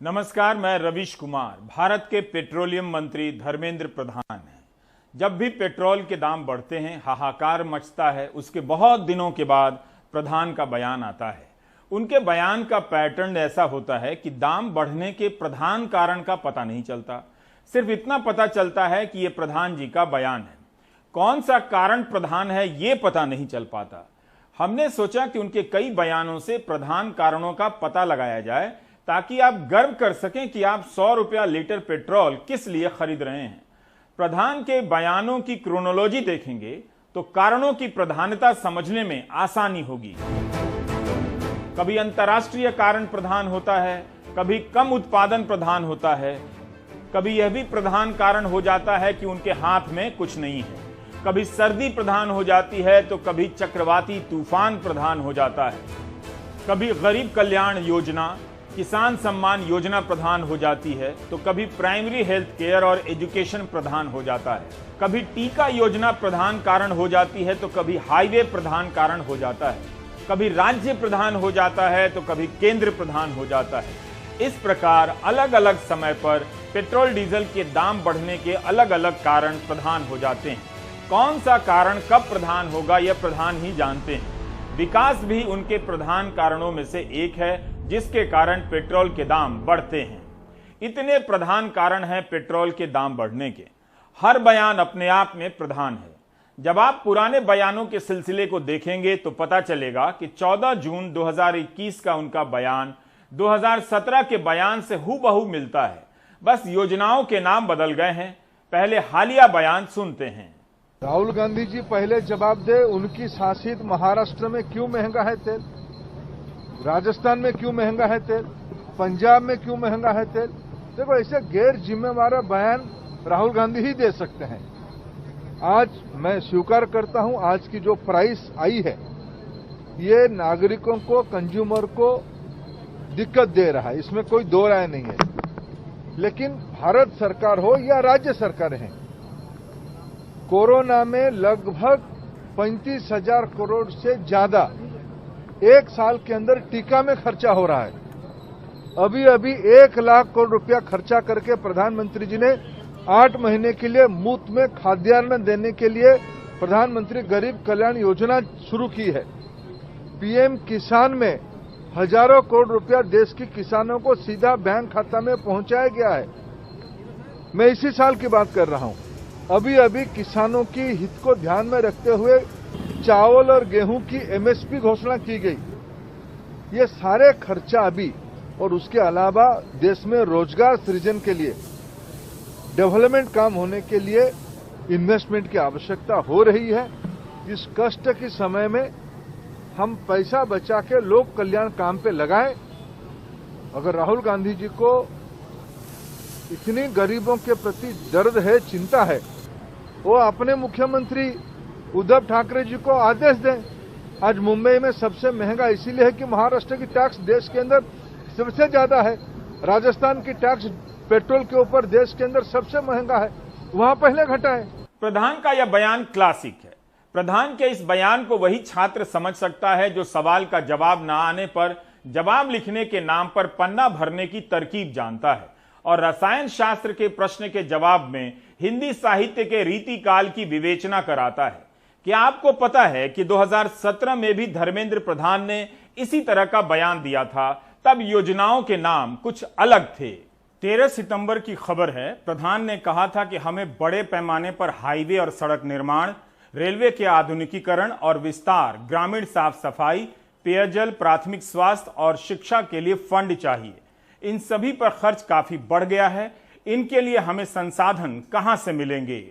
नमस्कार, मैं रवीश कुमार। भारत के पेट्रोलियम मंत्री धर्मेंद्र प्रधान हैं। जब भी पेट्रोल के दाम बढ़ते हैं, हाहाकार मचता है। उसके बहुत दिनों के बाद प्रधान का बयान आता है। उनके बयान का पैटर्न ऐसा होता है कि दाम बढ़ने के प्रधान कारण का पता नहीं चलता। सिर्फ इतना पता चलता है कि यह प्रधान जी का बयान है। कौन सा कारण प्रधान है ये पता नहीं चल पाता। हमने सोचा कि उनके कई बयानों से प्रधान कारणों का पता लगाया जाए, ताकि आप गर्व कर सकें कि आप 100 रुपया लीटर पेट्रोल किस लिए खरीद रहे हैं। प्रधान के बयानों की क्रोनोलॉजी देखेंगे तो कारणों की प्रधानता समझने में आसानी होगी। कभी अंतर्राष्ट्रीय कारण प्रधान होता है, कभी कम उत्पादन प्रधान होता है, कभी यह भी प्रधान कारण हो जाता है कि उनके हाथ में कुछ नहीं है। कभी सर्दी प्रधान हो जाती है तो कभी चक्रवाती तूफान प्रधान हो जाता है। कभी गरीब कल्याण योजना, किसान सम्मान योजना प्रधान हो जाती है तो कभी प्राइमरी हेल्थ केयर और एजुकेशन प्रधान हो जाता है। कभी टीका योजना प्रधान कारण हो जाती है तो कभी हाईवे प्रधान कारण हो जाता है। कभी राज्य प्रधान हो जाता है तो कभी केंद्र प्रधान हो जाता है। इस प्रकार अलग अलग समय पर पेट्रोल डीजल के दाम बढ़ने के अलग अलग कारण प्रधान हो जाते हैं। कौन सा कारण कब प्रधान होगा यह प्रधान ही जानते हैं। विकास भी उनके प्रधान कारणों में से एक है, जिसके कारण पेट्रोल के दाम बढ़ते हैं। इतने प्रधान कारण हैं पेट्रोल के दाम बढ़ने के। हर बयान अपने आप में प्रधान है। जब आप पुराने बयानों के सिलसिले को देखेंगे तो पता चलेगा कि 14 जून 2021 का उनका बयान 2017 के बयान से हूबहू मिलता है। बस योजनाओं के नाम बदल गए हैं। पहले हालिया बयान सुनते हैं। राहुल गांधी जी पहले जवाब दे, उनकी शासित महाराष्ट्र में क्यों महंगा है तेल, राजस्थान में क्यों महंगा है तेल, पंजाब में क्यों महंगा है तेल। देखो, ऐसे गैर जिम्मेवार बयान राहुल गांधी ही दे सकते हैं। आज मैं स्वीकार करता हूं, आज की जो प्राइस आई है ये नागरिकों को, कंज्यूमर को दिक्कत दे रहा है, इसमें कोई दो राय नहीं है। लेकिन भारत सरकार हो या राज्य सरकार है, कोरोना में लगभग 35,000 करोड़ से ज्यादा एक साल के अंदर टीका में खर्चा हो रहा है। अभी 1 लाख करोड़ रुपया खर्चा करके प्रधानमंत्री जी ने 8 महीने के लिए मुफ्त में खाद्यान्न देने के लिए प्रधानमंत्री गरीब कल्याण योजना शुरू की है। पीएम किसान में हजारों करोड़ रुपया देश के किसानों को सीधा बैंक खाता में पहुंचाया गया है। मैं इसी साल की बात कर रहा हूं। अभी किसानों की हित को ध्यान में रखते हुए चावल और गेहूं की एमएसपी घोषणा की गई। ये सारे खर्चा अभी, और उसके अलावा देश में रोजगार सृजन के लिए, डेवलपमेंट काम होने के लिए इन्वेस्टमेंट की आवश्यकता हो रही है। इस कष्ट के समय में हम पैसा बचा के लोक कल्याण काम पे लगाएं। अगर राहुल गांधी जी को इतनी गरीबों के प्रति दर्द है, चिंता है, वो अपने मुख्यमंत्री उद्धव ठाकरे जी को आदेश दें। आज मुंबई में सबसे महंगा इसीलिए है कि महाराष्ट्र की टैक्स देश के अंदर सबसे ज्यादा है। राजस्थान की टैक्स पेट्रोल के ऊपर देश के अंदर सबसे महंगा है, वहां पहले घटाएं। प्रधान का यह बयान क्लासिक है। प्रधान के इस बयान को वही छात्र समझ सकता है जो सवाल का जवाब न आने पर जवाब लिखने के नाम पर पन्ना भरने की तरकीब जानता है और रसायन शास्त्र के प्रश्न के जवाब में हिंदी साहित्य के रीतिकाल की विवेचना कराता है। क्या आपको पता है कि 2017 में भी धर्मेंद्र प्रधान ने इसी तरह का बयान दिया था? तब योजनाओं के नाम कुछ अलग थे। 13 सितंबर की खबर है। प्रधान ने कहा था कि हमें बड़े पैमाने पर हाईवे और सड़क निर्माण, रेलवे के आधुनिकीकरण और विस्तार, ग्रामीण साफ सफाई, पेयजल, प्राथमिक स्वास्थ्य और शिक्षा के लिए फंड चाहिए। इन सभी पर खर्च काफी बढ़ गया है। इनके लिए हमें संसाधन कहां से मिलेंगे?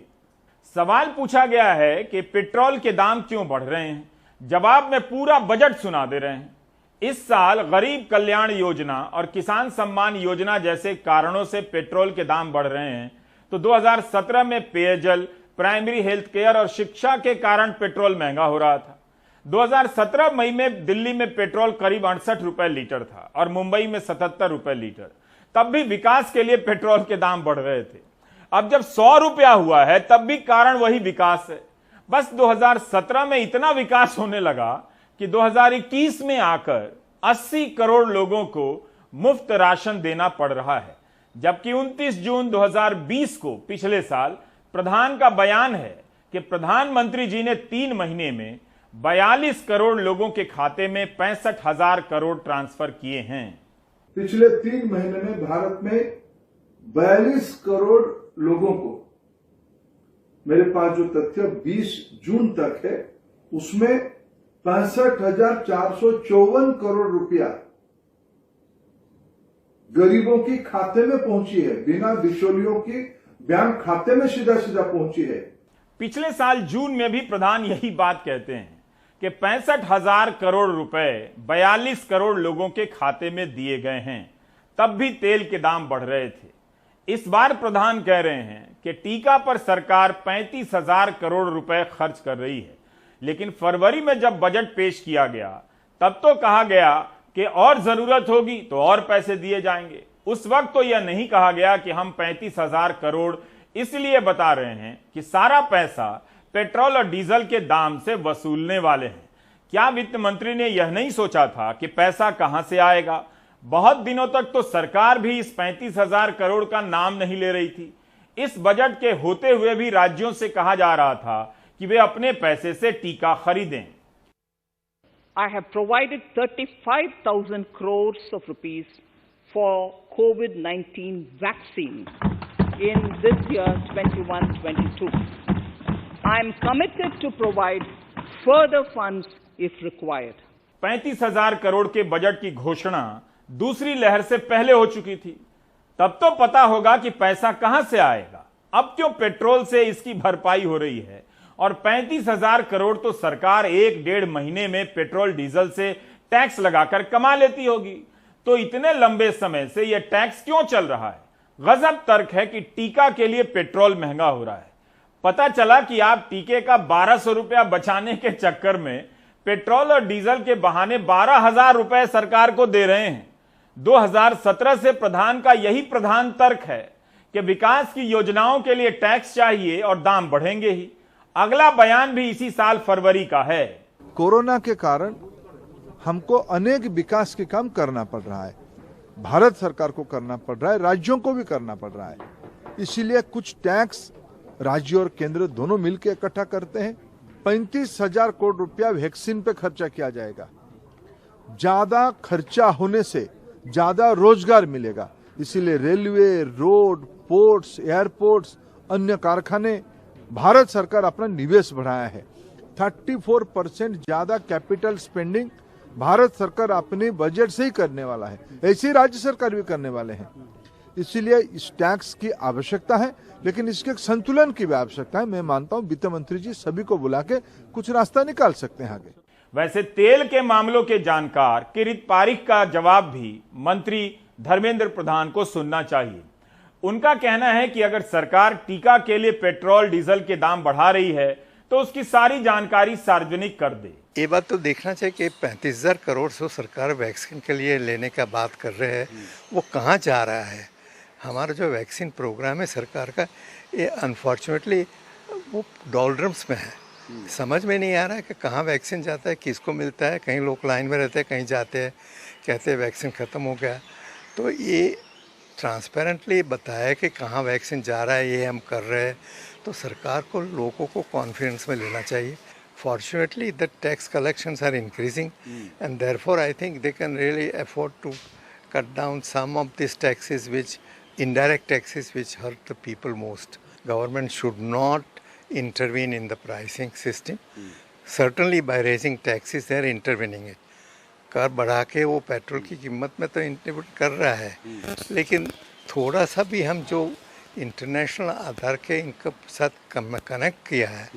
सवाल पूछा गया है कि पेट्रोल के दाम क्यों बढ़ रहे हैं। जवाब में पूरा बजट सुना दे रहे हैं। इस साल गरीब कल्याण योजना और किसान सम्मान योजना जैसे कारणों से पेट्रोल के दाम बढ़ रहे हैं, तो 2017 में पेयजल, प्राइमरी हेल्थ केयर और शिक्षा के कारण पेट्रोल महंगा हो रहा था। 2017 मई में दिल्ली में पेट्रोल करीब 68 रुपए लीटर था और मुंबई में 77 रुपए लीटर। तब भी विकास के लिए पेट्रोल के दाम बढ़ रहे थे। अब जब 100 रुपया हुआ है तब भी कारण वही विकास है। बस 2017 में इतना विकास होने लगा कि 2021 में आकर 80 करोड़ लोगों को मुफ्त राशन देना पड़ रहा है, जबकि 29 जून 2020 को पिछले साल प्रधान का बयान है कि प्रधानमंत्री जी ने 3 महीने में 42 करोड़ लोगों के खाते में 65,000 करोड़ ट्रांसफर किए हैं। पिछले 3 महीने में भारत में 42 करोड़ लोगों को, मेरे पास जो तथ्य 20 जून तक है उसमें 65,454 करोड़ रुपया गरीबों की खाते में पहुंची है, बिना बिचौलियों की बैंक खाते में सीधा सीधा पहुंची है। पिछले साल जून में भी प्रधान यही बात कहते हैं कि 65,000 करोड़ रुपए 42 करोड़ लोगों के खाते में दिए गए हैं, तब भी तेल के दाम बढ़ रहे थे। इस बार प्रधान कह रहे हैं कि टीका पर सरकार 35,000 करोड़ रुपए खर्च कर रही है, लेकिन फरवरी में जब बजट पेश किया गया तब तो कहा गया कि और जरूरत होगी तो और पैसे दिए जाएंगे। उस वक्त तो यह नहीं कहा गया कि हम 35,000 करोड़ इसलिए बता रहे हैं कि सारा पैसा पेट्रोल और डीजल के दाम से वसूलने वाले हैं। क्या वित्त मंत्री ने यह नहीं सोचा था कि पैसा कहां से आएगा? बहुत दिनों तक तो सरकार भी इस 35,000 करोड़ का नाम नहीं ले रही थी। इस बजट के होते हुए भी राज्यों से कहा जा रहा था कि वे अपने पैसे से टीका खरीदें। I have provided 35,000 crores of rupees for COVID-19 vaccine in this year 21-22. I am committed to provide further funds if required. 35,000 crore के बजट की घोषणा दूसरी लहर से पहले हो चुकी थी। तब तो पता होगा कि पैसा कहां से आएगा। अब क्यों पेट्रोल से इसकी भरपाई हो रही है? और 35,000 करोड़ तो सरकार 1-1.5 महीने में पेट्रोल डीजल से टैक्स लगाकर कमा लेती होगी, तो इतने लंबे समय से यह टैक्स क्यों चल रहा है? गजब तर्क है कि टीका के लिए पेट्रोल महंगा हो रहा है। पता चला कि आप टीके का 1,200 रुपया बचाने के चक्कर में पेट्रोल और डीजल के बहाने 12,000 रुपए सरकार को दे रहे हैं। 2017 से प्रधान का यही प्रधान तर्क है कि विकास की योजनाओं के लिए टैक्स चाहिए और दाम बढ़ेंगे ही। अगला बयान भी इसी साल फरवरी का है। कोरोना के कारण हमको अनेक विकास के काम करना पड़ रहा है, भारत सरकार को करना पड़ रहा है, राज्यों को भी करना पड़ रहा है। इसीलिए कुछ टैक्स राज्य और केंद्र दोनों मिलकर इकट्ठा करते हैं। 35,000 करोड़ रुपया वैक्सीन पे खर्चा किया जाएगा। ज्यादा खर्चा होने से ज्यादा रोजगार मिलेगा, इसीलिए रेलवे, रोड, पोर्ट्स, एयरपोर्ट्स, अन्य कारखाने, भारत सरकार अपना निवेश बढ़ाया है। 34% ज्यादा कैपिटल स्पेंडिंग भारत सरकार अपने बजट से ही करने वाला है, ऐसे ही राज्य सरकार भी करने वाले हैं। इसीलिए इस टैक्स की आवश्यकता है, लेकिन इसके एक संतुलन की भी आवश्यकता है। मैं मानता हूं वित्त मंत्री जी सभी को बुला के कुछ रास्ता निकाल सकते हैं आगे। वैसे तेल के मामलों के जानकार किरीट पारिख का जवाब भी मंत्री धर्मेंद्र प्रधान को सुनना चाहिए। उनका कहना है कि अगर सरकार टीका के लिए पेट्रोल डीजल के दाम बढ़ा रही है तो उसकी सारी जानकारी सार्वजनिक कर दे। ये बात तो देखना चाहिए कि 35,000 करोड़ से सरकार वैक्सीन के लिए लेने का बात कर रहे हैं, वो कहाँ जा रहा है? हमारा जो वैक्सीन प्रोग्राम है सरकार का, ये अनफॉर्चुनेटली वो डॉलड्रम्स में है। समझ में नहीं आ रहा है कि कहाँ वैक्सीन जाता है, किसको मिलता है। कहीं लोग लाइन में रहते हैं, कहीं जाते हैं, कहते हैं वैक्सीन ख़त्म हो गया। तो ये ट्रांसपेरेंटली बताया कि कहाँ वैक्सीन जा रहा है, ये हम कर रहे हैं। तो सरकार को लोगों को कॉन्फिडेंस में लेना चाहिए। Fortunately, the tax collections are increasing, and therefore I think they can really afford to cut down some of these taxes, which indirect taxes, which hurt the people most. Government should not intervene in the pricing system. Certainly, by raising taxes, they are intervening it. कर बढ़ा के वो petrol की कीमत में तो इंटरवेंट कर रहा है, लेकिन थोड़ा सा भी हम जो इंटरनेशनल आधार के इनके साथ कनेक्ट किया है,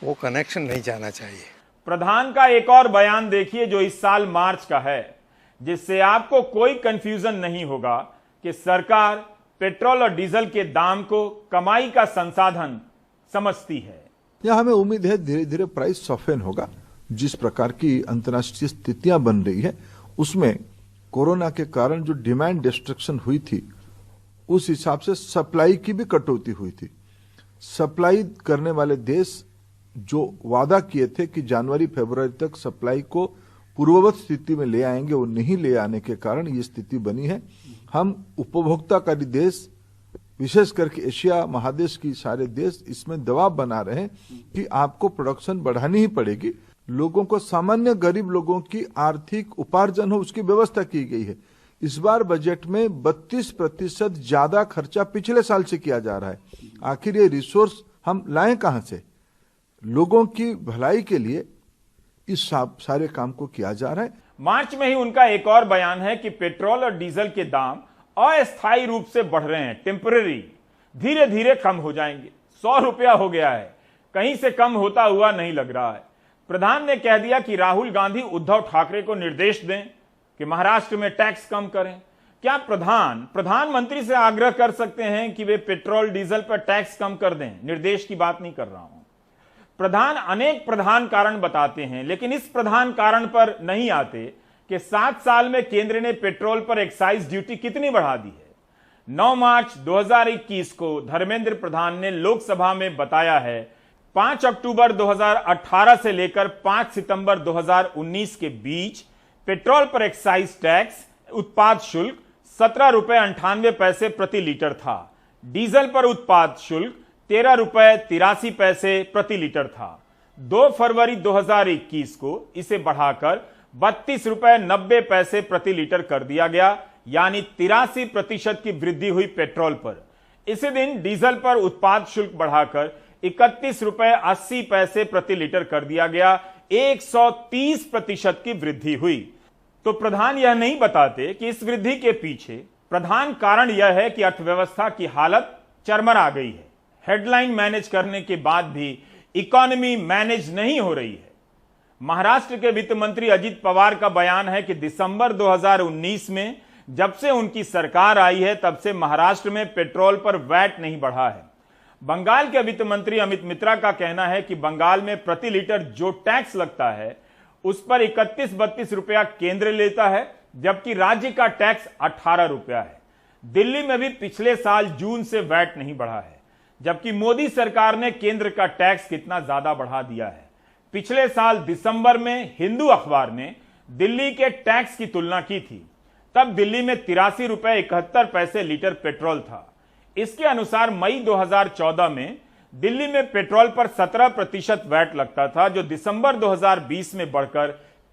वो कनेक्शन नहीं जाना चाहिए। प्रधान का एक और बयान देखिए जो इस साल मार्च का है, जिससे आपको कोई कंफ्यूजन नहीं होगा कि सरकार पेट्रोल और डीजल के दाम को कमाई का संसाधन समझती है। यह हमें उम्मीद है धीरे धीरे प्राइस सॉफ्टन होगा। जिस प्रकार की अंतर्राष्ट्रीय स्थितियां बन रही है, उसमें कोरोना के कारण जो डिमांड डिस्ट्रक्शन हुई थी, उस हिसाब से सप्लाई की भी कटौती हुई थी। सप्लाई करने वाले देश जो वादा किए थे कि जनवरी फरवरी तक सप्लाई को पूर्ववत स्थिति में ले आएंगे, वो नहीं ले आने के कारण ये स्थिति बनी है। हम उपभोक्ताकारी देश, विशेष करके एशिया महादेश की सारे देश इसमें दबाव बना रहे हैं कि आपको प्रोडक्शन बढ़ानी ही पड़ेगी। लोगों को, सामान्य गरीब लोगों की आर्थिक उपार्जन हो, उसकी व्यवस्था की गई है। इस बार बजट में 32% ज्यादा खर्चा पिछले साल से किया जा रहा है। आखिर ये रिसोर्स हम लाएं कहां से? लोगों की भलाई के लिए इस सारे काम को किया जा रहा है। मार्च में ही उनका एक और बयान है कि पेट्रोल और डीजल के दाम अस्थायी रूप से बढ़ रहे हैं, टेम्पररी, धीरे धीरे कम हो जाएंगे। 100 रुपया हो गया है, कहीं से कम होता हुआ नहीं लग रहा है। प्रधान ने कह दिया कि राहुल गांधी उद्धव ठाकरे को निर्देश दें कि महाराष्ट्र में टैक्स कम करें। क्या प्रधानमंत्री से आग्रह कर सकते हैं कि वे पेट्रोल डीजल पर टैक्स कम कर दें? निर्देश की बात नहीं कर रहा हूं। प्रधान अनेक प्रधान कारण बताते हैं, लेकिन इस प्रधान कारण पर नहीं आते कि 7 साल में केंद्र ने पेट्रोल पर एक्साइज ड्यूटी कितनी बढ़ा दी है। 9 मार्च 2021 को धर्मेंद्र प्रधान ने लोकसभा में बताया है 5 अक्टूबर 2018 से लेकर 5 सितंबर 2019 के बीच पेट्रोल पर एक्साइज टैक्स उत्पाद शुल्क 17 रुपए 98 पैसे प्रति लीटर था। डीजल पर उत्पाद शुल्क 13 रुपए 83 पैसे प्रति लीटर था। 2 फरवरी 2021 को इसे बढ़ाकर 32 रुपए 90 पैसे प्रति लीटर कर दिया गया, यानी 83% की वृद्धि हुई पेट्रोल पर। इसी दिन डीजल पर उत्पाद शुल्क बढ़ाकर 31 रुपए 80 पैसे प्रति लीटर कर दिया गया, 130% की वृद्धि हुई। तो प्रधान यह नहीं बताते कि इस वृद्धि के पीछे प्रधान कारण यह है कि अर्थव्यवस्था की हालत चरमरा गई है। हेडलाइन मैनेज करने के बाद भी इकोनॉमी मैनेज नहीं हो रही है। महाराष्ट्र के वित्त मंत्री अजित पवार का बयान है कि दिसंबर 2019 में जब से उनकी सरकार आई है तब से महाराष्ट्र में पेट्रोल पर वैट नहीं बढ़ा है। बंगाल के वित्त मंत्री अमित मित्रा का कहना है कि बंगाल में प्रति लीटर जो टैक्स लगता है उस पर 31-32 रुपया केंद्र लेता है, जबकि राज्य का टैक्स 18 रुपया है। दिल्ली में भी पिछले साल जून से वैट नहीं बढ़ा है, जबकि मोदी सरकार ने केंद्र का टैक्स कितना ज्यादा बढ़ा दिया है। पिछले साल दिसंबर में हिंदू अखबार ने दिल्ली के टैक्स की तुलना की थी, तब दिल्ली में 83 रुपए 71 पैसे लीटर पेट्रोल था। इसके अनुसार मई 2014 में दिल्ली में पेट्रोल पर 17% वैट लगता था, जो दिसंबर 2020 में बढ़कर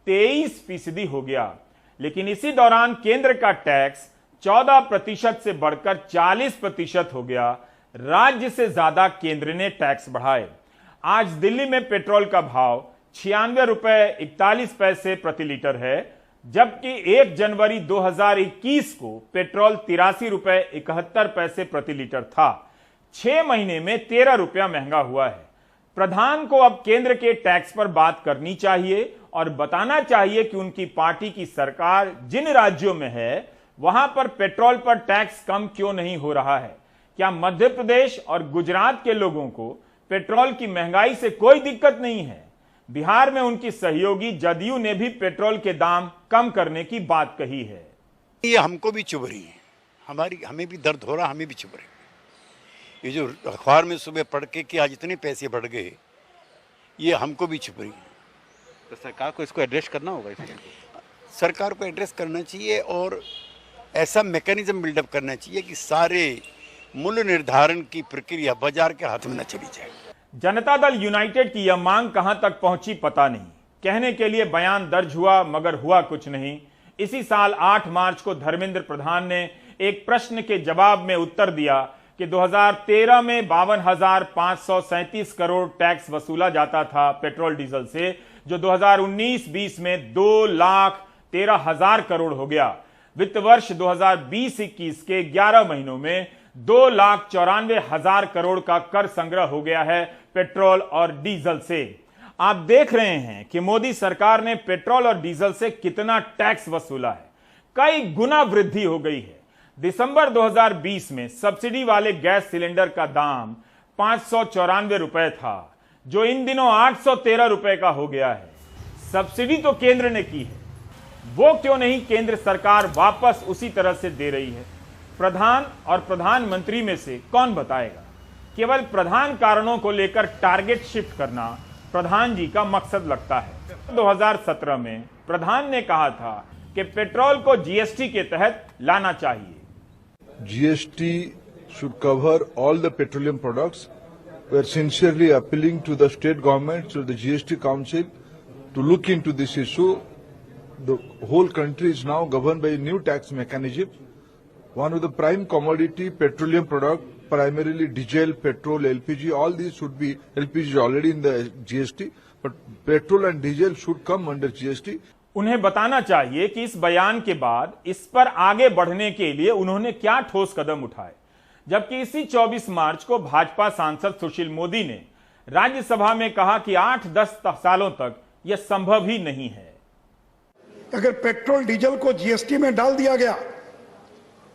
23% हो गया। लेकिन इसी दौरान केंद्र का टैक्स 14% से बढ़कर 40% हो गया। राज्य से ज्यादा केंद्र ने टैक्स बढ़ाए। आज दिल्ली में पेट्रोल का भाव 96 रुपए 41 पैसे प्रति लीटर है, जबकि 1 जनवरी 2021 को पेट्रोल 83 रुपए 71 पैसे प्रति लीटर था। 6 महीने में 13 रुपया महंगा हुआ है। प्रधान को अब केंद्र के टैक्स पर बात करनी चाहिए और बताना चाहिए कि उनकी पार्टी की सरकार जिन राज्यों में है वहां पर पेट्रोल पर टैक्स कम क्यों नहीं हो रहा है। क्या मध्य प्रदेश और गुजरात के लोगों को पेट्रोल की महंगाई से कोई दिक्कत नहीं है? बिहार में उनकी सहयोगी जदयू ने भी पेट्रोल के दाम कम करने की बात कही है। ये हमको भी चुभ रही है, हमें भी दर्द हो रहा, हमें भी चुभ रही है। ये जो अखबार में सुबह पढ़ के कि आज इतने पैसे बढ़ गए, ये हमको भी चुभ रही है। तो सरकार को इसको एड्रेस करना होगा। सरकार को एड्रेस करना चाहिए और ऐसा मैकेनिज्म बिल्डअप करना चाहिए कि सारे मूल्य निर्धारण की प्रक्रिया बाजार के हाथ में न चली जाए। जनता दल यूनाइटेड की यह मांग कहां तक पहुंची पता नहीं। कहने के लिए बयान दर्ज हुआ मगर हुआ कुछ नहीं। इसी साल 8 मार्च को धर्मेंद्र प्रधान ने एक प्रश्न के जवाब में उत्तर दिया कि 2013 में 52,537 करोड़ टैक्स वसूला जाता था पेट्रोल डीजल से, जो 2019-20 में 2,13,000 करोड़ हो गया। वित्त वर्ष 2020-21 के 11 महीनों में 2,94,000 करोड़ का कर संग्रह हो गया है पेट्रोल और डीजल से। आप देख रहे हैं कि मोदी सरकार ने पेट्रोल और डीजल से कितना टैक्स वसूला है। कई गुना वृद्धि हो गई है। दिसंबर 2020 में सब्सिडी वाले गैस सिलेंडर का दाम 594 रुपए था, जो इन दिनों 813 रुपए का हो गया है। सब्सिडी तो केंद्र ने की है, वो क्यों नहीं केंद्र सरकार वापस उसी तरह से दे रही है? प्रधान और प्रधानमंत्री में से कौन बताएगा? केवल प्रधान कारणों को लेकर टारगेट शिफ्ट करना प्रधान जी का मकसद लगता है। 2017 में प्रधान ने कहा था कि पेट्रोल को जीएसटी के तहत लाना चाहिए। GST should cover all the petroleum products. We are sincerely appealing to the state government, to the GST Council, to look into this issue. The whole country is now governed by a new tax mechanism. One of the prime commodity petroleum product, primarily diesel, petrol, LPG, all these should be, LPG is already in the GST, but petrol and diesel should come under GST. उन्हें बताना चाहिए कि इस बयान के बाद इस पर आगे बढ़ने के लिए उन्होंने क्या ठोस कदम उठाए, जबकि इसी 24 मार्च को भाजपा सांसद सुशील मोदी ने राज्यसभा में कहा कि 8-10 सालों तक यह संभव ही नहीं है। अगर पेट्रोल डीजल को जीएसटी में डाल दिया गया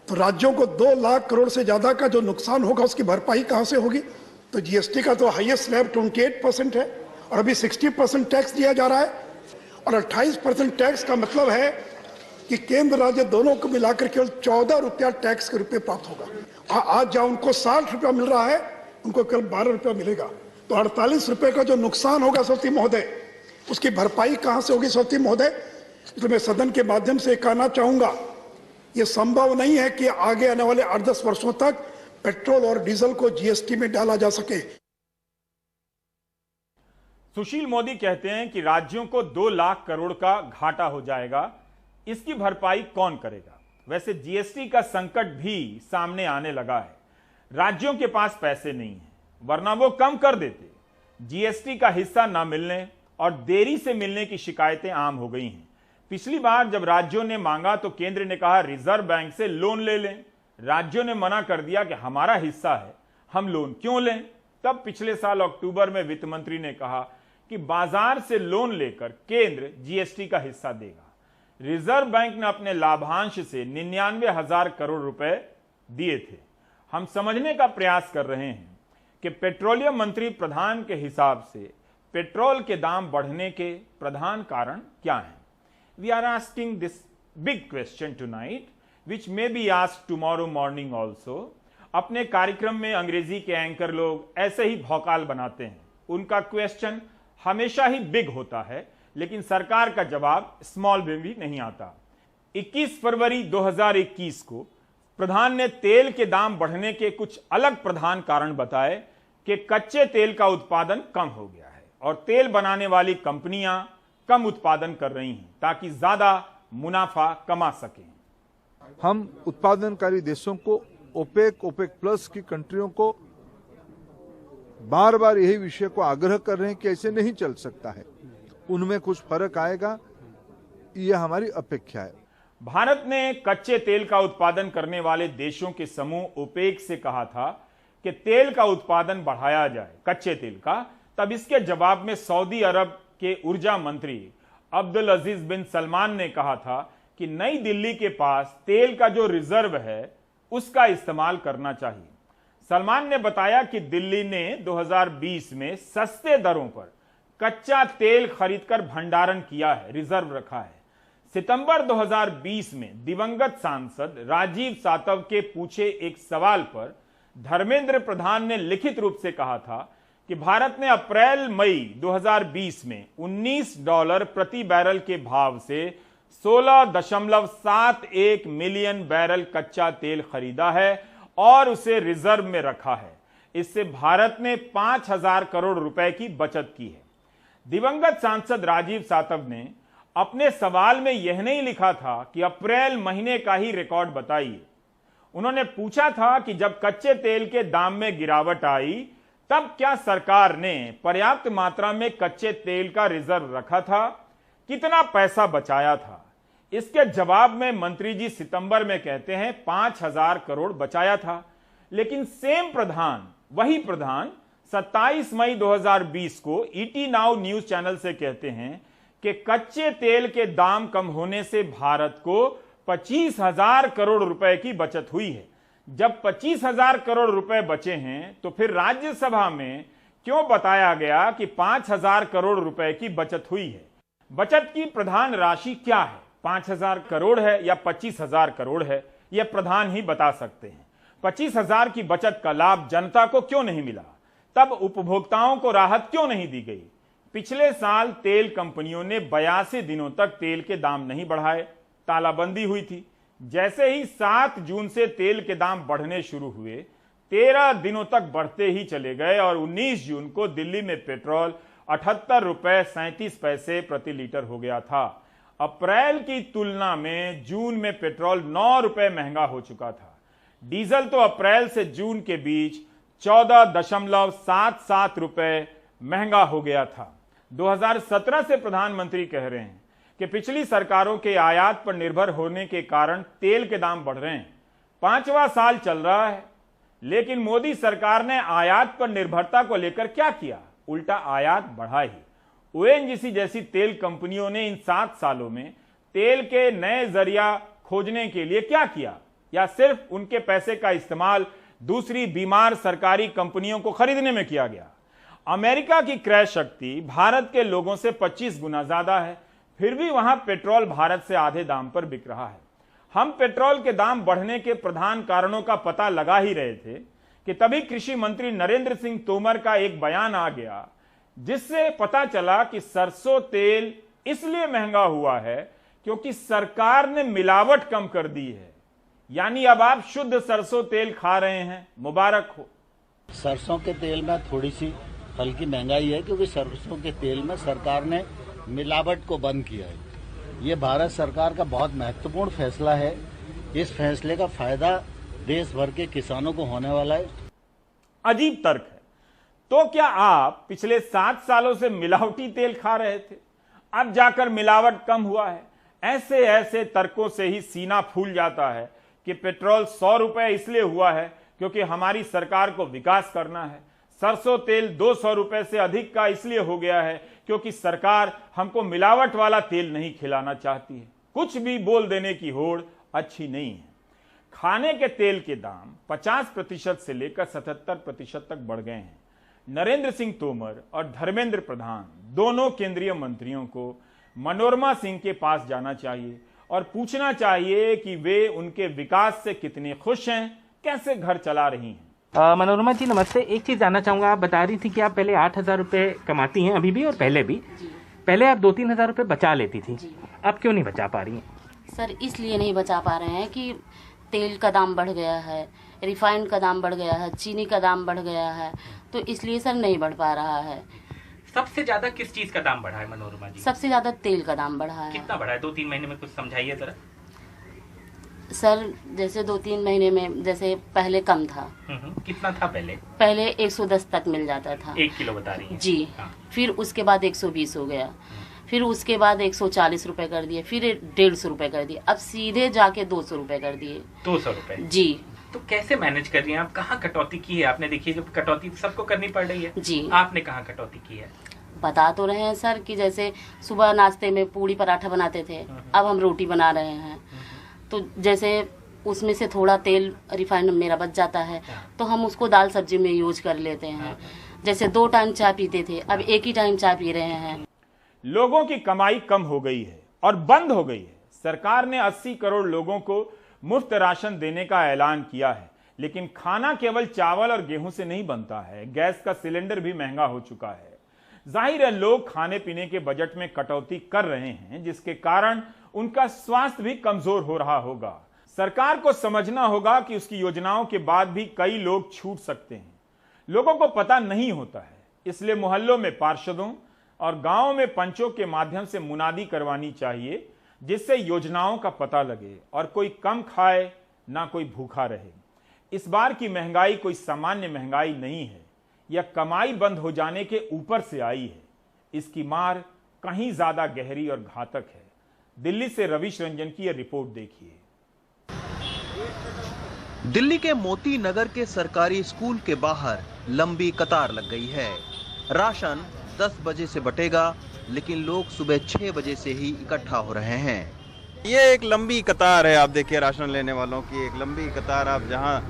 तो राज्यों को 2 लाख करोड़ से ज्यादा का जो नुकसान होगा उसकी भरपाई कहां से होगी? तो जीएसटी का तो हाईएस्ट स्लैब 28% है और अभी 60% टैक्स दिया जा रहा है और 28% टैक्स का मतलब है कि केंद्र राज्य दोनों को मिलाकर केवल 14 रुपया टैक्स के रुपये प्राप्त होगा। आज जहां उनको 60 रुपया मिल रहा है उनको केवल 12 रुपया मिलेगा। तो 48 रुपये का जो नुकसान होगा सभापति महोदय, उसकी भरपाई कहां से होगी सभापति महोदय? इसलिए मैं सदन के माध्यम से कहना चाहूंगा, यह संभव नहीं है कि आगे आने वाले 8-10 वर्षों तक पेट्रोल और डीजल को जीएसटी में डाला जा सके। सुशील मोदी कहते हैं कि राज्यों को 2 लाख करोड़ का घाटा हो जाएगा, इसकी भरपाई कौन करेगा? वैसे जीएसटी का संकट भी सामने आने लगा है। राज्यों के पास पैसे नहीं है, वरना वो कम कर देते। जीएसटी का हिस्सा न मिलने और देरी से मिलने की शिकायतें आम हो गई हैं। पिछली बार जब राज्यों ने मांगा तो केंद्र ने कहा रिजर्व बैंक से लोन ले लें। राज्यों ने मना कर दिया कि हमारा हिस्सा है, हम लोन क्यों लें। तब पिछले साल अक्टूबर में वित्त मंत्री ने कहा कि बाजार से लोन लेकर केंद्र जीएसटी का हिस्सा देगा। रिजर्व बैंक ने अपने लाभांश से 99,000 करोड़ रुपए दिए थे। हम समझने का प्रयास कर रहे हैं कि पेट्रोलियम मंत्री प्रधान के हिसाब से पेट्रोल के दाम बढ़ने के प्रधान कारण क्या हैं। We are asking this big question tonight, which may be asked tomorrow morning also. अपने कार्यक्रम में अंग्रेजी के एंकर लोग ऐसे ही भौकाल बनाते हैं। उनका क्वेश्चन हमेशा ही बिग होता है, लेकिन सरकार का जवाब स्मॉल में भी नहीं आता। 21 फरवरी 2021 को प्रधान ने तेल के दाम बढ़ने के कुछ अलग प्रधान कारण बताए कि कच्चे तेल का उत्पादन कम हो गया है और तेल बनाने वाली कंपनियां कम उत्पादन कर रही हैं ताकि ज्यादा मुनाफा कमा सकें। हम उत्पादनकारी देशों को, ओपेक प्लस की कंट्रियों को बार बार यही विषय को आग्रह कर रहे हैं कि ऐसे नहीं चल सकता है। उनमें कुछ फर्क आएगा, यह हमारी अपेक्षा है। भारत ने कच्चे तेल का उत्पादन करने वाले देशों के समूह ओपेक से कहा था कि तेल का उत्पादन बढ़ाया जाए, कच्चे तेल का। तब इसके जवाब में सऊदी अरब के ऊर्जा मंत्री अब्दुल अजीज बिन सलमान ने कहा था कि नई दिल्ली के पास तेल का जो रिजर्व है उसका इस्तेमाल करना चाहिए। सलमान ने बताया कि दिल्ली ने 2020 में सस्ते दरों पर कच्चा तेल खरीदकर भंडारण किया है, रिजर्व रखा है। सितंबर 2020 में दिवंगत सांसद राजीव सातव के पूछे एक सवाल पर धर्मेंद्र प्रधान ने लिखित रूप से कहा था कि भारत ने अप्रैल-मई 2020 में $19 प्रति बैरल के भाव से 16.71 मिलियन बैरल कच्चा तेल खरीदा है और उसे रिजर्व में रखा है। इससे भारत ने 5,000 करोड़ रुपए की बचत की है। दिवंगत सांसद राजीव सातव ने अपने सवाल में यह नहीं लिखा था कि अप्रैल महीने का ही रिकॉर्ड बताइए। उन्होंने पूछा था कि जब कच्चे तेल के दाम में गिरावट आई तब क्या सरकार ने पर्याप्त मात्रा में कच्चे तेल का रिजर्व रखा था, कितना पैसा बचाया था। इसके जवाब में मंत्री जी सितंबर में कहते हैं 5,000 करोड़ बचाया था। लेकिन सेम प्रधान, वही प्रधान 27 मई 2020 को ईटी नाउ न्यूज चैनल से कहते हैं कि कच्चे तेल के दाम कम होने से भारत को 25,000 करोड़ रुपए की बचत हुई है। जब 25,000 करोड़ रुपए बचे हैं तो फिर राज्यसभा में क्यों बताया गया कि 5,000 करोड़ रुपए की बचत हुई है? बचत की प्रधान राशि क्या है? 5,000 करोड़ है या 25,000 करोड़ है, यह प्रधान ही बता सकते हैं। 25,000 की बचत का लाभ जनता को क्यों नहीं मिला? तब उपभोक्ताओं को राहत क्यों नहीं दी गई? पिछले साल तेल कंपनियों ने 82 दिनों तक तेल के दाम नहीं बढ़ाए, तालाबंदी हुई थी। जैसे ही 7 जून से तेल के दाम बढ़ने शुरू हुए, 13 दिनों तक बढ़ते ही चले गए और 19 जून को दिल्ली में पेट्रोल 78 रुपए 37 पैसे प्रति लीटर हो गया था। अप्रैल की तुलना में जून में पेट्रोल 9 रुपए महंगा हो चुका था। डीजल तो अप्रैल से जून के बीच 14.77 रुपए महंगा हो गया था। 2017 से प्रधानमंत्री कह रहे हैं कि पिछली सरकारों के आयात पर निर्भर होने के कारण तेल के दाम बढ़ रहे हैं। 5वां साल चल रहा है, लेकिन मोदी सरकार ने आयात पर निर्भरता को लेकर क्या किया? उल्टा आयात बढ़ा ही। ओएनजीसी जैसी तेल कंपनियों ने इन 7 सालों में तेल के नए जरिया खोजने के लिए क्या किया? या सिर्फ उनके पैसे का इस्तेमाल दूसरी बीमार सरकारी कंपनियों को खरीदने में किया गया? अमेरिका की क्रय शक्ति भारत के लोगों से 25 गुना ज्यादा है, फिर भी वहां पेट्रोल भारत से आधे दाम पर बिक रहा है। हम पेट्रोल के दाम बढ़ने के प्रधान कारणों का पता लगा ही रहे थे कि तभी कृषि मंत्री नरेंद्र सिंह तोमर का एक बयान आ गया, जिससे पता चला कि सरसों तेल इसलिए महंगा हुआ है क्योंकि सरकार ने मिलावट कम कर दी है। यानी अब आप शुद्ध सरसों तेल खा रहे हैं, मुबारक हो। सरसों के तेल में थोड़ी सी हल्की महंगाई है क्योंकि सरसों के तेल में सरकार ने मिलावट को बंद किया है। ये भारत सरकार का बहुत महत्वपूर्ण फैसला है। इस फैसले का फायदा देश भर के किसानों को होने वाला है। अजीब तर्क है। तो क्या आप पिछले 7 सालों से मिलावटी तेल खा रहे थे, अब जाकर मिलावट कम हुआ है? ऐसे ऐसे तर्कों से ही सीना फूल जाता है कि पेट्रोल 100 रुपए इसलिए हुआ है क्योंकि हमारी सरकार को विकास करना है। सरसों तेल 200 रुपए से अधिक का इसलिए हो गया है क्योंकि सरकार हमको मिलावट वाला तेल नहीं खिलाना चाहती है। कुछ भी बोल देने की होड़ अच्छी नहीं है। खाने के तेल के दाम 50% से लेकर 77% तक बढ़ गए हैं। नरेंद्र सिंह तोमर और धर्मेंद्र प्रधान दोनों केंद्रीय मंत्रियों को मनोरमा सिंह के पास जाना चाहिए और पूछना चाहिए कि वे उनके विकास से कितने खुश हैं, कैसे घर चला रही हैं। मनोरमा जी नमस्ते। एक चीज जानना चाहूंगा, आप बता रही थी कि आप पहले 8,000 रुपए कमाती हैं अभी भी और पहले भी। पहले आप 2-3 हज़ार रुपए बचा लेती थी, अब क्यों नहीं बचा पा रही हैं? सर इसलिए नहीं बचा पा रहे हैं कि तेल का दाम बढ़ गया है, रिफाइंड का दाम बढ़ गया है, चीनी का दाम बढ़ गया है, तो इसलिए सर नहीं बढ़ पा रहा है। सबसे ज्यादा किस चीज का दाम बढ़ा है मनोरमा जी? सबसे ज्यादा तेल का दाम बढ़ा है। कितना बढ़ा है? 2-3 महीने में कुछ समझाइए जरा। सर जैसे 2-3 महीने में जैसे पहले कम था। कितना था पहले? पहले 110 तक मिल जाता था। 1 किलो बता रही हैं? जी हाँ। फिर उसके बाद 120 हो गया, फिर उसके बाद 140 रुपए कर दिए, फिर 150 रुपए कर दिए, अब सीधे जाके 200 रुपए कर दिए। 200 रुपए? जी। तो कैसे मैनेज कर रही हैं आप? कहाँ कटौती की है आपने? देखिए जब कटौती सबको करनी पड़ रही है जी, आपने कहाँ कटौती की है? बता तो रहे हैं सर कि जैसे सुबह नाश्ते में पूड़ी पराठा बनाते थे, अब हम रोटी बना रहे हैं, तो जैसे उसमें से थोड़ा तेल रिफाइंड मेरा बच जाता है तो हम उसको दाल सब्जी में यूज कर लेते हैं। जैसे 2 टाइम चाय पीते थे, अब 1 ही टाइम चाय पी रहे हैं। लोगों की कमाई कम हो गई है और बंद हो गई है। सरकार ने 80 करोड़ लोगों को मुफ्त राशन देने का ऐलान किया है, लेकिन खाना केवल चावल और गेहूं से नहीं बनता है। गैस का सिलेंडर भी महंगा हो चुका है। जाहिर है लोग खाने पीने के बजट में कटौती कर रहे हैं, जिसके कारण उनका स्वास्थ्य भी कमजोर हो रहा होगा। सरकार को समझना होगा कि उसकी योजनाओं के बाद भी कई लोग छूट सकते हैं। लोगों को पता नहीं होता है, इसलिए मोहल्लों में पार्षदों और गांवों में पंचों के माध्यम से मुनादी करवानी चाहिए, जिससे योजनाओं का पता लगे और कोई कम खाए ना कोई भूखा रहे। इस बार की महंगाई कोई सामान्य महंगाई नहीं है, यह कमाई बंद हो जाने के ऊपर से आई है। इसकी मार कहीं ज्यादा गहरी और घातक है। दिल्ली से रविश रंजन की यह रिपोर्ट देखिए। दिल्ली के मोती नगर के सरकारी स्कूल के बाहर लंबी कतार लग गई है। राशन 10 बजे से बटेगा, लेकिन लोग सुबह 6 बजे से ही इकट्ठा हो रहे हैं। ये एक लंबी कतार है, आप देखिए राशन लेने वालों की एक लंबी कतार। आप जहाँ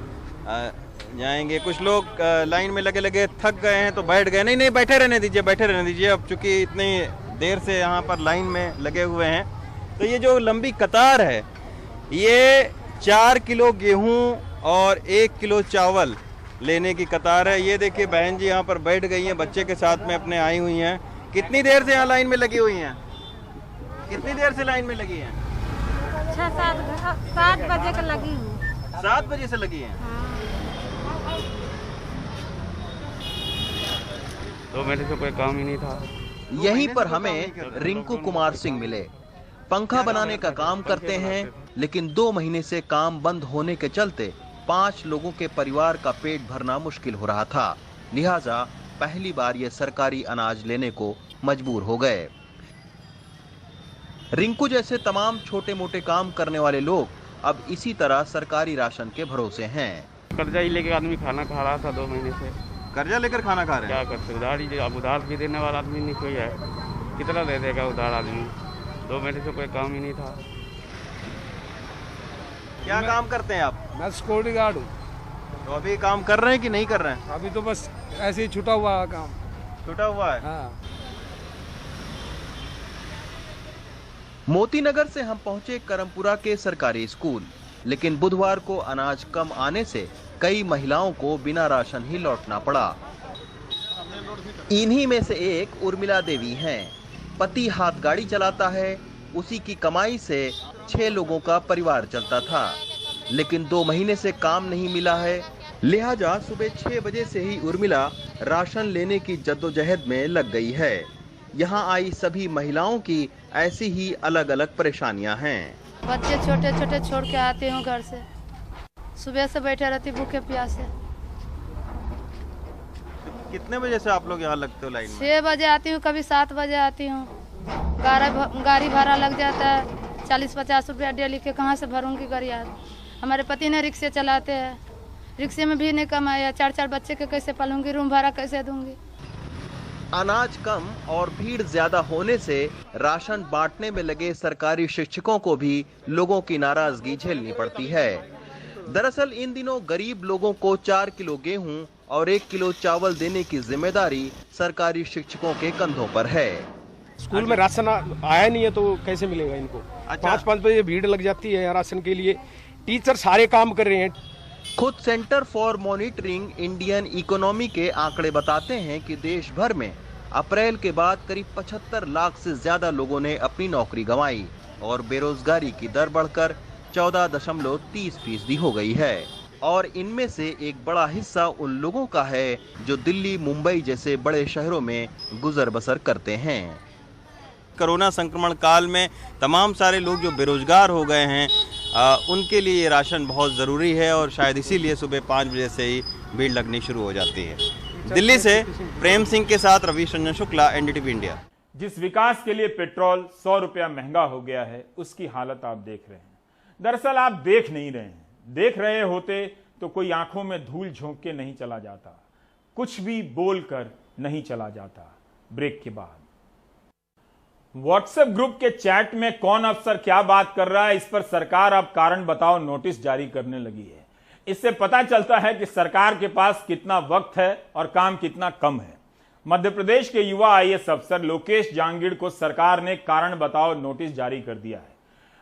जाएंगे, कुछ लोग लाइन में लगे लगे थक गए हैं तो बैठ गए। नहीं बैठे रहने दीजिए, बैठे रहने दीजिए। अब चूंकि इतनी देर से यहाँ पर लाइन में लगे हुए हैं, तो ये जो लंबी कतार है ये 4 किलो गेहूं और 1 किलो चावल लेने की कतार है। ये देखिए बहन जी यहाँ पर बैठ गई हैं, बच्चे के साथ में अपने आई हुई हैं कितनी देर से यहाँ लाइन में लगी हुई हैं? कितनी देर से लाइन में लगी हैं? 7 बजे का लगी हूँ। 7 बजे से लगी हैं। 2 महीने से कोई काम ही नहीं था। यहीं पर हमें रिंकू कुमार सिंह मिले। पंखा बनाने का काम करते हैं, लेकिन 2 महीने से काम बंद होने के चलते 5 लोगों के परिवार का पेट भरना मुश्किल हो रहा था। लिहाजा पहली बार ये सरकारी अनाज लेने को मजबूर हो गए। रिंकू जैसे तमाम छोटे मोटे काम करने वाले लोग अब इसी तरह सरकारी राशन के भरोसे हैं। कर्जा ही लेके आदमी खाना खा रहा था 2 महीने से। कर्जा लेकर खाना खा रहे हैं? क्या करते, उधार ही, अब उधार भी देने वाला आदमी नहीं कोई है, कितना दे देगा उधार आदमी? 2 महीने से कोई काम ही नहीं था। क्या काम करते हैं आप? मैं सिक्योरिटी गार्ड हूँ। तो अभी काम कर रहे हैं कि नहीं कर रहे हैं? अभी तो बस ऐसे ही छूटा हुआ है काम। छूटा हुआ है? हाँ। मोती नगर से हम पहुंचे करमपुरा के सरकारी स्कूल, लेकिन बुधवार को अनाज कम आने से कई महिलाओं को बिना राशन ही लौटना पड़ा। इन्हीं में से एक उर्मिला देवी हैं। पति हाथ गाड़ी चलाता है, उसी की कमाई से 6 लोगों का परिवार चलता था, लेकिन 2 महीने से काम नहीं मिला है। लिहाजा सुबह 6 बजे से ही उर्मिला राशन लेने की जद्दोजहद में लग गई है। यहाँ आई सभी महिलाओं की ऐसी ही अलग अलग परेशानियां हैं। बच्चे छोटे छोटे छोड़ के आती हूँ घर से, सुबह से बैठे रहती भूखे प्यासे। कितने बजे से आप लोग यहाँ लगते हो लाइन में? 6 बजे आती हूँ, कभी 7 बजे आती हूँ। गाड़ी भाड़ा लग जाता है 40-50 रुपया डेली के, कहाँ से भरूंगी गाड़ी? हमारे पति ने रिक्शे चलाते हैं, रिक्शे में भी नहीं कमाया। 4-4 बच्चे के कैसे पालूंगी? रूम भाड़ा कैसे दूंगी? अनाज कम और भीड़ ज्यादा होने से राशन बांटने में लगे सरकारी शिक्षकों को भी लोगों की नाराजगी झेलनी पड़ती है। दरअसल इन दिनों गरीब लोगों को 4 किलो गेहूं और 1 किलो चावल देने की जिम्मेदारी सरकारी शिक्षकों के कंधों पर है। स्कूल में राशन आया नहीं है तो कैसे मिलेगा इनको? 5-5 बजे भीड़ लग जाती है राशन के लिए। टीचर सारे काम कर रहे हैं। खुद centre for monitoring Indian economy के आंकड़े बताते हैं कि देश भर में अप्रैल के बाद करीब 75 लाख से ज्यादा लोगों ने अपनी नौकरी गंवाई और बेरोजगारी की दर बढ़कर 14.30% हो गई है। और इनमें से एक बड़ा हिस्सा उन लोगों का है जो दिल्ली, मुंबई जैसे बड़े शहरों में गुजर बसर करते हैं। कोरोना संक्रमण काल में तमाम सारे लोग जो बेरोजगार हो गए हैं, उनके लिए ये राशन बहुत ज़रूरी है और शायद इसीलिए सुबह 5 बजे से ही भीड़ लगनी शुरू हो जाती है। दिल्ली से प्रेम सिंह के साथ रवीश रंजन शुक्ला, एनडीटीवी इंडिया। जिस विकास के लिए पेट्रोल 100 रुपया महंगा हो गया है, उसकी हालत आप देख रहे हैं। दरअसल आप देख नहीं रहे हैं। देख रहे होते तो कोई आंखों में धूल झोंक के नहीं चला जाता, कुछ भी बोलकर नहीं चला जाता। ब्रेक के बाद व्हाट्सएप ग्रुप के चैट में कौन अफसर क्या बात कर रहा है, इस पर सरकार अब कारण बताओ नोटिस जारी करने लगी है। इससे पता चलता है कि सरकार के पास कितना वक्त है और काम कितना कम है। मध्य प्रदेश के युवा आईएएस अफसर लोकेश जांगीड़ को सरकार ने कारण बताओ नोटिस जारी कर दिया है।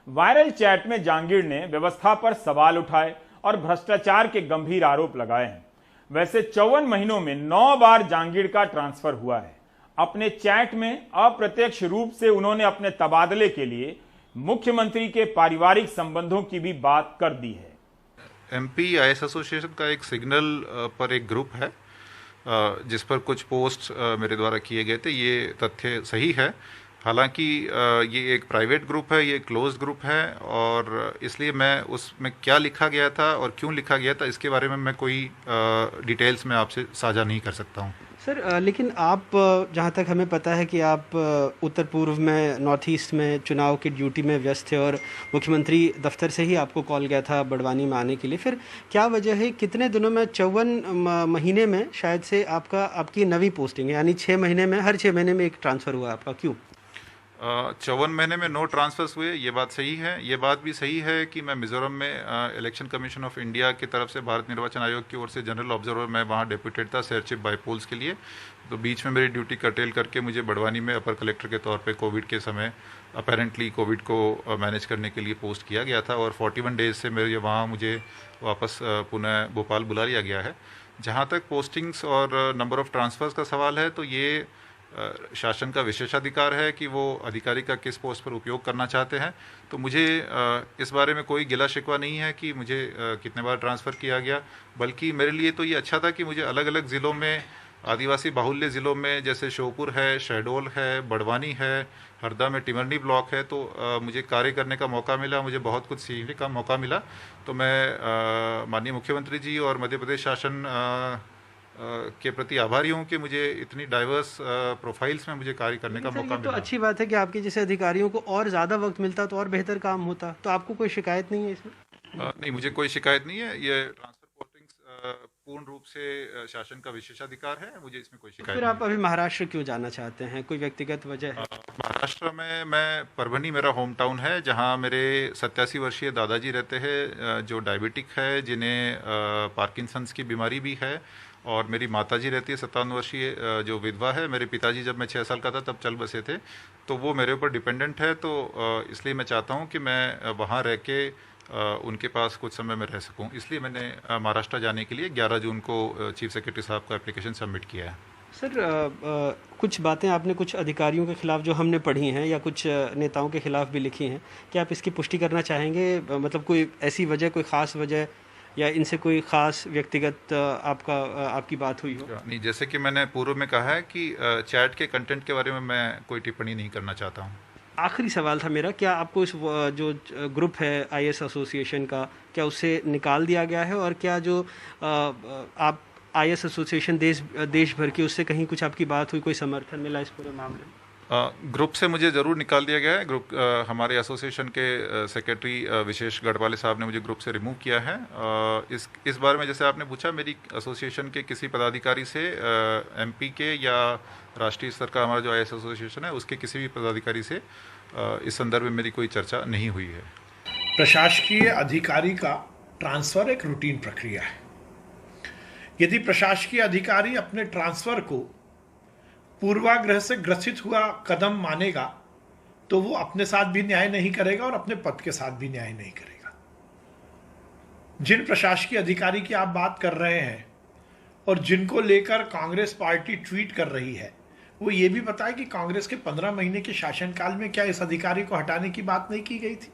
वायरल चैट में जांगीड़ ने व्यवस्था पर सवाल उठाए और भ्रष्टाचार के गंभीर आरोप लगाए हैं। वैसे 54 महीनों में 9 बार जांगीड़ का ट्रांसफर हुआ है। अपने चैट में अप्रत्यक्ष रूप से उन्होंने अपने तबादले के लिए मुख्यमंत्री के पारिवारिक संबंधों की भी बात कर दी है। एमपी आईएएस एसोसिएशन का एक सिग्नल पर एक ग्रुप है जिस पर कुछ पोस्ट मेरे द्वारा किए गए थे। ये तथ्य सही है। हालांकि ये एक प्राइवेट ग्रुप है, ये क्लोज ग्रुप है और इसलिए मैं उसमें क्या लिखा गया था और क्यों लिखा गया था इसके बारे में मैं कोई डिटेल्स में आपसे साझा नहीं कर सकता हूँ। सर लेकिन आप जहाँ तक हमें पता है कि आप उत्तर पूर्व में, नॉर्थ ईस्ट में चुनाव की ड्यूटी में व्यस्त थे और मुख्यमंत्री दफ्तर से ही आपको कॉल गया था बड़वानी में आने के लिए। फिर क्या वजह है, कितने दिनों में 54 महीने में शायद से आपकी नवी पोस्टिंग है, यानी 6 महीने में, हर 6 महीने में एक ट्रांसफ़र हुआ आपका, क्यों? 54 महीने में 9 ट्रांसफर्स हुए, ये बात सही है। ये बात भी सही है कि मैं मिजोरम में इलेक्शन कमीशन ऑफ इंडिया की तरफ से, भारत निर्वाचन आयोग की ओर से जनरल ऑब्जर्वर मैं वहाँ डेप्यूटेड था सेयर बाई पोल्स के लिए। तो बीच में मेरी ड्यूटी कर्टेल करके मुझे बड़वानी में अपर कलेक्टर के तौर पे कोविड के समय अपेरेंटली कोविड को मैनेज करने के लिए पोस्ट किया गया था और 41 डेज से मेरे वहाँ मुझे वापस पुनः भोपाल बुला लिया गया है। जहाँ तक पोस्टिंग्स और नंबर ऑफ़ ट्रांसफ़र्स का सवाल है तो ये शासन का विशेषाधिकार है कि वो अधिकारी का किस पोस्ट पर उपयोग करना चाहते हैं। तो मुझे इस बारे में कोई गिला शिकवा नहीं है कि मुझे कितने बार ट्रांसफ़र किया गया, बल्कि मेरे लिए तो ये अच्छा था कि मुझे अलग अलग ज़िलों में, आदिवासी बाहुल्य ज़िलों में जैसे श्योपुर है, शहडोल है, बड़वानी है, हरदा में टिमरनी ब्लॉक है, तो मुझे कार्य करने का मौका मिला, मुझे बहुत कुछ सीखने का मौका मिला। तो मैं माननीय मुख्यमंत्री जी और मध्य प्रदेश शासन के प्रति आभारी हूँ कि मुझे इतनी डाइवर्स प्रोफाइल्स में मुझे कार्य करने का मौका मिला। तो अच्छी बात है कि आपके जैसे अधिकारियों को और ज़्यादा वक्त मिलता तो और बेहतर काम होता। तो आपको कोई शिकायत नहीं है इसमें? नहीं, मुझे कोई शिकायत नहीं है। ये ट्रांसफर पोस्टिंग्स पूर्ण रूप से शासन का विशेषाधिकार है, मुझे इसमें कोई शिकायत फिर आप अभी महाराष्ट्र क्यों जाना चाहते हैं? कोई व्यक्तिगत वजह है? महाराष्ट्र में मैं परभनी मेरा होम टाउन है, जहाँ मेरे 87 वर्षीय दादाजी रहते हैं जो डायबिटिक है, जिन्हें पार्किंसंस की बीमारी भी है, और मेरी माताजी रहती है 57 वर्षीय जो विधवा है। मेरे पिताजी जब मैं 6 साल का था तब चल बसे थे, तो वो मेरे ऊपर डिपेंडेंट है। तो इसलिए मैं चाहता हूँ कि मैं वहाँ रह के उनके पास कुछ समय में रह सकूं, इसलिए मैंने महाराष्ट्र जाने के लिए 11 जून को चीफ सेक्रेटरी साहब का एप्लीकेशन सबमिट किया है। सर, कुछ बातें आपने कुछ अधिकारियों के खिलाफ जो हमने पढ़ी हैं या कुछ नेताओं के खिलाफ भी लिखी हैं, क्या आप इसकी पुष्टि करना चाहेंगे? मतलब कोई ऐसी वजह, कोई ख़ास वजह या इनसे कोई ख़ास व्यक्तिगत आपकी बात हुई हो? नहीं, जैसे कि मैंने पूर्व में कहा है कि चैट के कंटेंट के बारे में मैं कोई टिप्पणी नहीं करना चाहता हूँ। आखिरी सवाल था मेरा, क्या आपको इस जो ग्रुप है IAS एसोसिएशन का, क्या उससे निकाल दिया गया है? और क्या जो आप IAS एसोसिएशन देश भर की, उससे कहीं कुछ आपकी बात हुई, कोई समर्थन मिला इस पूरे मामले में? ग्रुप से मुझे ज़रूर निकाल दिया गया है। ग्रुप हमारे एसोसिएशन के सेक्रेटरी विशेष गढ़वाले साहब ने मुझे ग्रुप से रिमूव किया है। इस बारे में जैसे आपने पूछा, मेरी एसोसिएशन के किसी पदाधिकारी से, MP के या राष्ट्रीय स्तर का हमारा जो IAS एसोसिएशन है उसके किसी भी पदाधिकारी से इस संदर्भ में मेरी कोई चर्चा नहीं हुई है। प्रशासकीय अधिकारी का ट्रांसफ़र एक रूटीन प्रक्रिया है। यदि प्रशासकीय अधिकारी अपने ट्रांसफ़र को पूर्वाग्रह से ग्रसित हुआ कदम मानेगा तो वो अपने साथ भी न्याय नहीं करेगा और अपने पद के साथ भी न्याय नहीं करेगा। जिन प्रशासकीय अधिकारी की आप बात कर रहे हैं और जिनको लेकर कांग्रेस पार्टी ट्वीट कर रही है, वो ये भी बताए कि कांग्रेस के 15 महीने के शासनकाल में क्या इस अधिकारी को हटाने की बात नहीं की गई थी?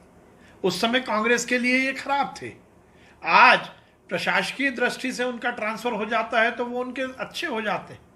उस समय कांग्रेस के लिए ये खराब थे। आज प्रशासकीय दृष्टि से उनका ट्रांसफर हो जाता है तो वो उनके अच्छे हो जाते हैं।